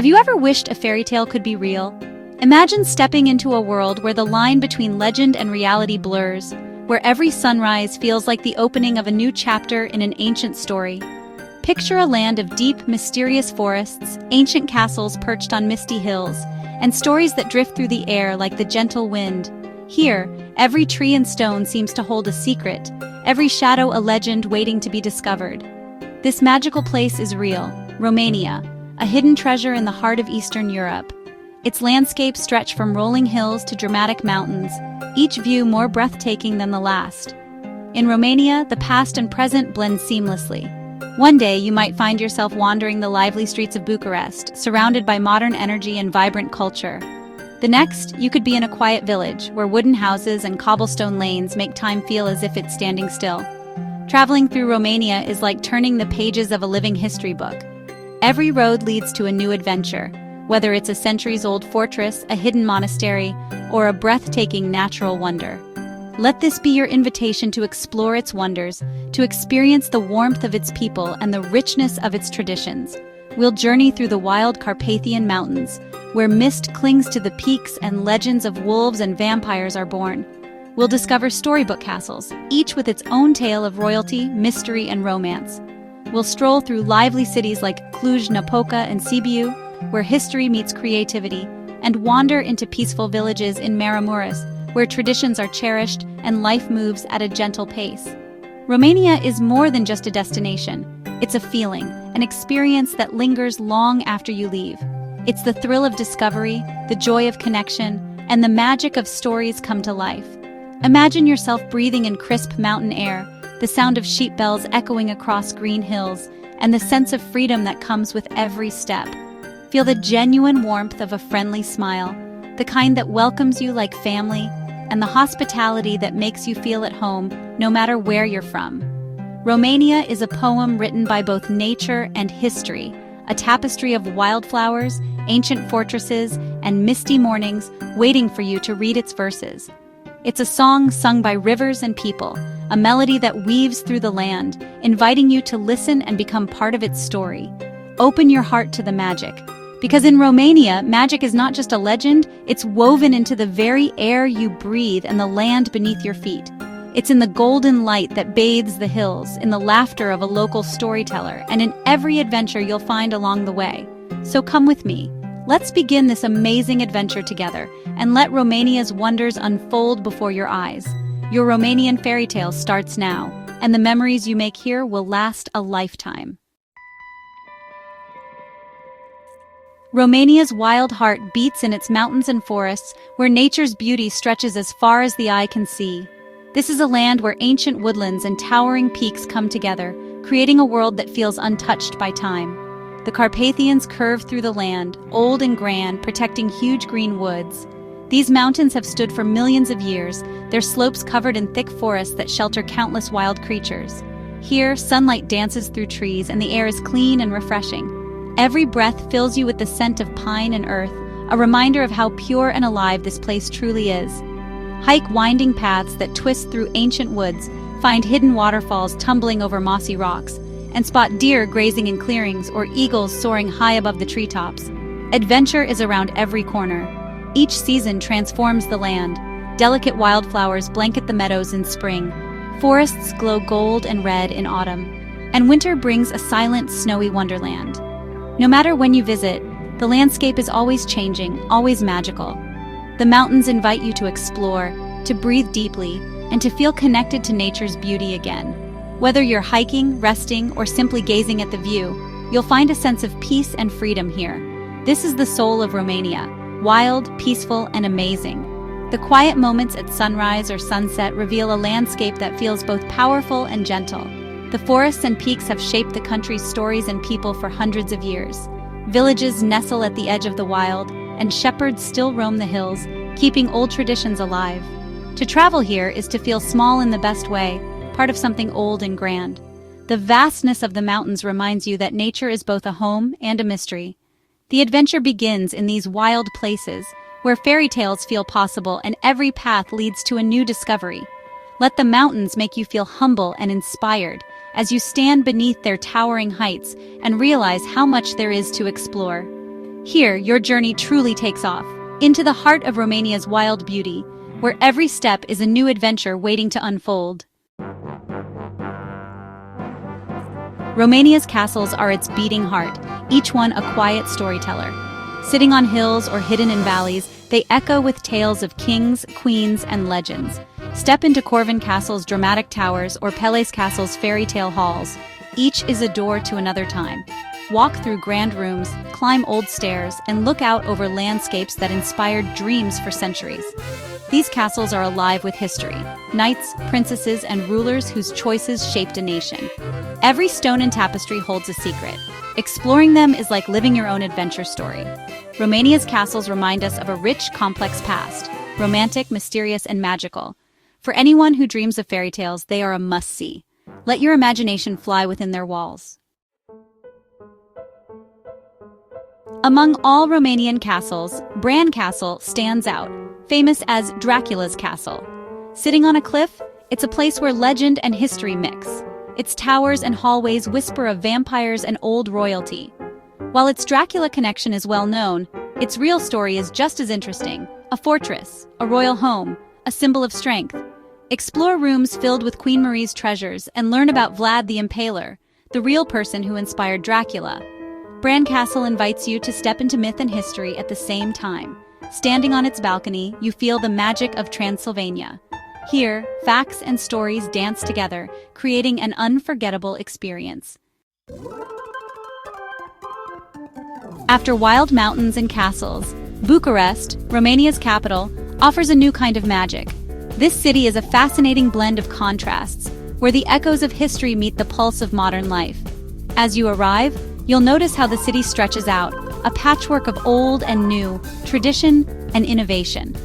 Have you ever wished a fairy tale could be real? Imagine stepping into a world where the line between legend and reality blurs, where every sunrise feels like the opening of a new chapter in an ancient story. Picture a land of deep, mysterious forests, ancient castles perched on misty hills, and stories that drift through the air like the gentle wind. Here, every tree and stone seems to hold a secret, every shadow a legend waiting to be discovered. This magical place is real, Romania, a hidden treasure in the heart of Eastern Europe. Its landscapes stretch from rolling hills to dramatic mountains, each view more breathtaking than the last. In Romania, the past and present blend seamlessly. One day, you might find yourself wandering the lively streets of Bucharest, surrounded by modern energy and vibrant culture. The next, you could be in a quiet village, where wooden houses and cobblestone lanes make time feel as if it's standing still. Traveling through Romania is like turning the pages of a living history book. Every road leads to a new adventure, whether it's a centuries-old fortress, a hidden monastery, or a breathtaking natural wonder. Let this be your invitation to explore its wonders, to experience the warmth of its people and the richness of its traditions. We'll journey through the wild Carpathian Mountains, where mist clings to the peaks and legends of wolves and vampires are born. We'll discover storybook castles, each with its own tale of royalty, mystery, and romance. We'll stroll through lively cities like Cluj-Napoca and Sibiu, where history meets creativity, and wander into peaceful villages in Maramureş, where traditions are cherished and life moves at a gentle pace. Romania is more than just a destination. It's a feeling, an experience that lingers long after you leave. It's the thrill of discovery, the joy of connection, and the magic of stories come to life. Imagine yourself breathing in crisp mountain air, the sound of sheep bells echoing across green hills, and the sense of freedom that comes with every step. Feel the genuine warmth of a friendly smile, the kind that welcomes you like family, and the hospitality that makes you feel at home no matter where you're from. Romania is a poem written by both nature and history, a tapestry of wildflowers, ancient fortresses, and misty mornings waiting for you to read its verses. It's a song sung by rivers and people, a melody that weaves through the land, inviting you to listen and become part of its story. Open your heart to the magic. Because in Romania, magic is not just a legend, it's woven into the very air you breathe and the land beneath your feet. It's in the golden light that bathes the hills, in the laughter of a local storyteller, and in every adventure you'll find along the way. So come with me. Let's begin this amazing adventure together, and let Romania's wonders unfold before your eyes. Your Romanian fairy tale starts now, and the memories you make here will last a lifetime. Romania's wild heart beats in its mountains and forests, where nature's beauty stretches as far as the eye can see. This is a land where ancient woodlands and towering peaks come together, creating a world that feels untouched by time. The Carpathians curve through the land, old and grand, protecting huge green woods. These mountains have stood for millions of years, their slopes covered in thick forests that shelter countless wild creatures. Here, sunlight dances through trees and the air is clean and refreshing. Every breath fills you with the scent of pine and earth, a reminder of how pure and alive this place truly is. Hike winding paths that twist through ancient woods, find hidden waterfalls tumbling over mossy rocks, and spot deer grazing in clearings or eagles soaring high above the treetops. Adventure is around every corner. Each season transforms the land. Delicate wildflowers blanket the meadows in spring. Forests glow gold and red in autumn. And winter brings a silent, snowy wonderland. No matter when you visit, the landscape is always changing, always magical. The mountains invite you to explore, to breathe deeply, and to feel connected to nature's beauty again. Whether you're hiking, resting, or simply gazing at the view, you'll find a sense of peace and freedom here. This is the soul of Romania, wild, peaceful, and amazing. The quiet moments at sunrise or sunset reveal a landscape that feels both powerful and gentle. The forests and peaks have shaped the country's stories and people for hundreds of years. Villages nestle at the edge of the wild, and shepherds still roam the hills, keeping old traditions alive. To travel here is to feel small in the best way, part of something old and grand. The vastness of the mountains reminds you that nature is both a home and a mystery. The adventure begins in these wild places, where fairy tales feel possible and every path leads to a new discovery. Let the mountains make you feel humble and inspired, as you stand beneath their towering heights and realize how much there is to explore. Here, your journey truly takes off, into the heart of Romania's wild beauty, where every step is a new adventure waiting to unfold. Romania's castles are its beating heart, each one a quiet storyteller. Sitting on hills or hidden in valleys, they echo with tales of kings, queens, and legends. Step into Corvin Castle's dramatic towers or Pele's Castle's fairy tale halls. Each is a door to another time. Walk through grand rooms, climb old stairs, and look out over landscapes that inspired dreams for centuries. These castles are alive with history, knights, princesses, and rulers whose choices shaped a nation. Every stone and tapestry holds a secret. Exploring them is like living your own adventure story. Romania's castles remind us of a rich, complex past, romantic, mysterious, and magical. For anyone who dreams of fairy tales, they are a must-see. Let your imagination fly within their walls. Among all Romanian castles, Bran Castle stands out, famous as Dracula's castle. Sitting on a cliff, it's a place where legend and history mix. Its towers and hallways whisper of vampires and old royalty. While its Dracula connection is well known, its real story is just as interesting. A fortress, a royal home, a symbol of strength. Explore rooms filled with Queen Marie's treasures and learn about Vlad the Impaler, the real person who inspired Dracula. Bran Castle invites you to step into myth and history at the same time. Standing on its balcony, you feel the magic of Transylvania. Here, facts and stories dance together, creating an unforgettable experience. After wild mountains and castles, Bucharest, Romania's capital, offers a new kind of magic. This city is a fascinating blend of contrasts, where the echoes of history meet the pulse of modern life. As you arrive, you'll notice how the city stretches out, a patchwork of old and new, tradition and innovation.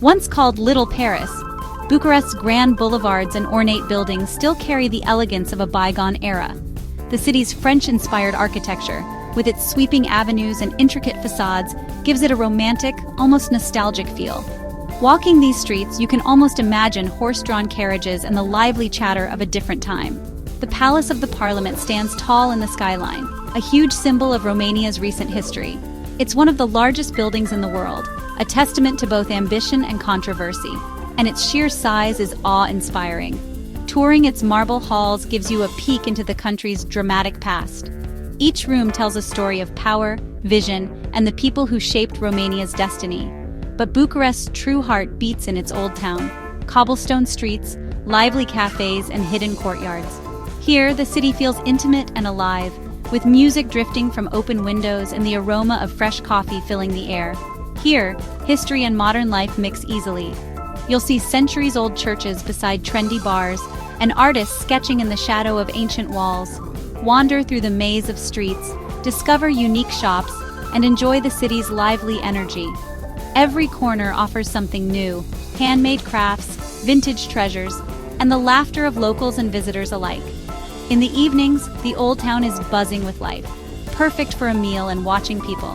Once called Little Paris, Bucharest's grand boulevards and ornate buildings still carry the elegance of a bygone era. The city's French-inspired architecture, with its sweeping avenues and intricate facades, gives it a romantic, almost nostalgic feel. Walking these streets, you can almost imagine horse-drawn carriages and the lively chatter of a different time. The Palace of the Parliament stands tall in the skyline, a huge symbol of Romania's recent history. It's one of the largest buildings in the world, a testament to both ambition and controversy, and its sheer size is awe-inspiring. Touring its marble halls gives you a peek into the country's dramatic past. Each room tells a story of power, vision, and the people who shaped Romania's destiny. But Bucharest's true heart beats in its old town, cobblestone streets, lively cafes, and hidden courtyards. Here, the city feels intimate and alive, with music drifting from open windows and the aroma of fresh coffee filling the air. Here, history and modern life mix easily. You'll see centuries-old churches beside trendy bars and artists sketching in the shadow of ancient walls. Wander through the maze of streets, discover unique shops, and enjoy the city's lively energy. Every corner offers something new: handmade crafts, vintage treasures, and the laughter of locals and visitors alike. In the evenings, the old town is buzzing with life, perfect for a meal and watching people.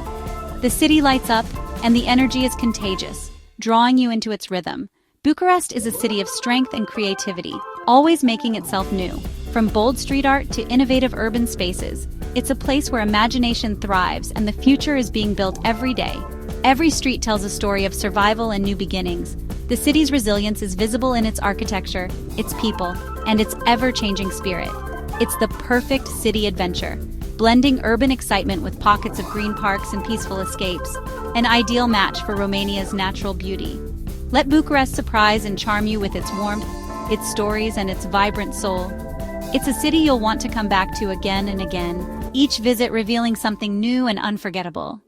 The city lights up, and the energy is contagious, drawing you into its rhythm. Bucharest is a city of strength and creativity, always making itself new. From bold street art to innovative urban spaces, it's a place where imagination thrives and the future is being built every day. Every street tells a story of survival and new beginnings. The city's resilience is visible in its architecture, its people, and its ever-changing spirit. It's the perfect city adventure, blending urban excitement with pockets of green parks and peaceful escapes, an ideal match for Romania's natural beauty. Let Bucharest surprise and charm you with its warmth, its stories, and its vibrant soul. It's a city you'll want to come back to again and again, each visit revealing something new and unforgettable.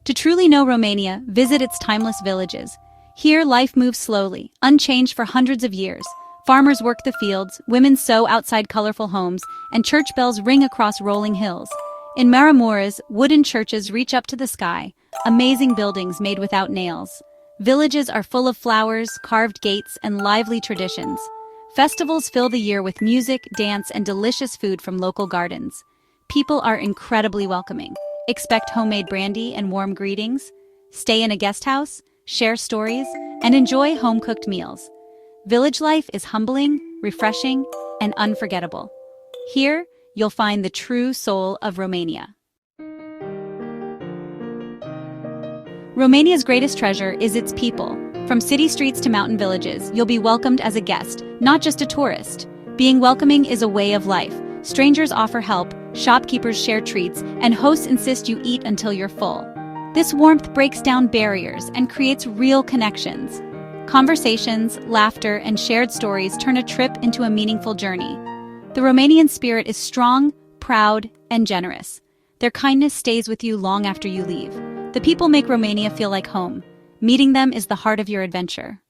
To truly know Romania, visit its timeless villages. Here, life moves slowly, unchanged for hundreds of years. Farmers work the fields, women sew outside colorful homes, and church bells ring across rolling hills. In Maramureș, wooden churches reach up to the sky, amazing buildings made without nails. Villages are full of flowers, carved gates, and lively traditions. Festivals fill the year with music, dance, and delicious food from local gardens. People are incredibly welcoming. Expect homemade brandy and warm greetings. Stay in a guest house, share stories, and enjoy home-cooked meals. Village life is humbling, refreshing, and unforgettable. Here, you'll find the true soul of Romania. Romania's greatest treasure is its people. From city streets to mountain villages, you'll be welcomed as a guest, not just a tourist. Being welcoming is a way of life. Strangers offer help, shopkeepers share treats, and hosts insist you eat until you're full. This warmth breaks down barriers and creates real connections. Conversations, laughter, and shared stories turn a trip into a meaningful journey. The Romanian spirit is strong, proud, and generous. Their kindness stays with you long after you leave. The people make Romania feel like home. Meeting them is the heart of your adventure.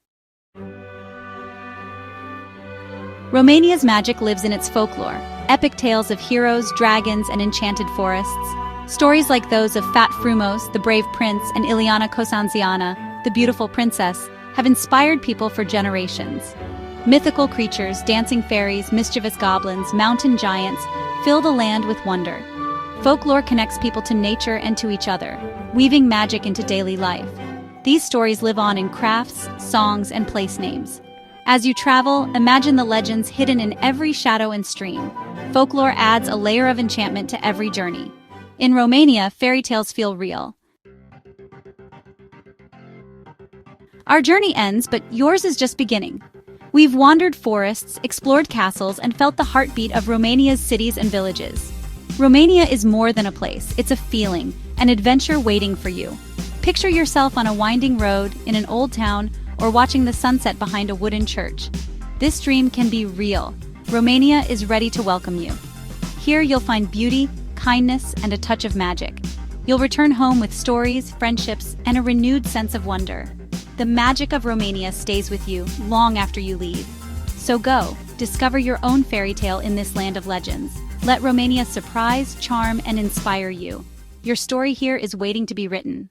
Romania's magic lives in its folklore. Epic tales of heroes, dragons, and enchanted forests. Stories like those of Fat Frumos, the brave prince, and Ileana Cosanziana, the beautiful princess, have inspired people for generations. Mythical creatures, dancing fairies, mischievous goblins, mountain giants, fill the land with wonder. Folklore connects people to nature and to each other, weaving magic into daily life. These stories live on in crafts, songs, and place names. As you travel, imagine the legends hidden in every shadow and stream. Folklore adds a layer of enchantment to every journey. In Romania, fairy tales feel real. Our journey ends, but yours is just beginning. We've wandered forests, explored castles, and felt the heartbeat of Romania's cities and villages. Romania is more than a place, it's a feeling, an adventure waiting for you. Picture yourself on a winding road, in an old town, or watching the sunset behind a wooden church. This dream can be real. Romania is ready to welcome you. Here you'll find beauty, kindness, and a touch of magic. You'll return home with stories, friendships, and a renewed sense of wonder. The magic of Romania stays with you long after you leave. So go, discover your own fairy tale in this land of legends. Let Romania surprise, charm, and inspire you. Your story here is waiting to be written.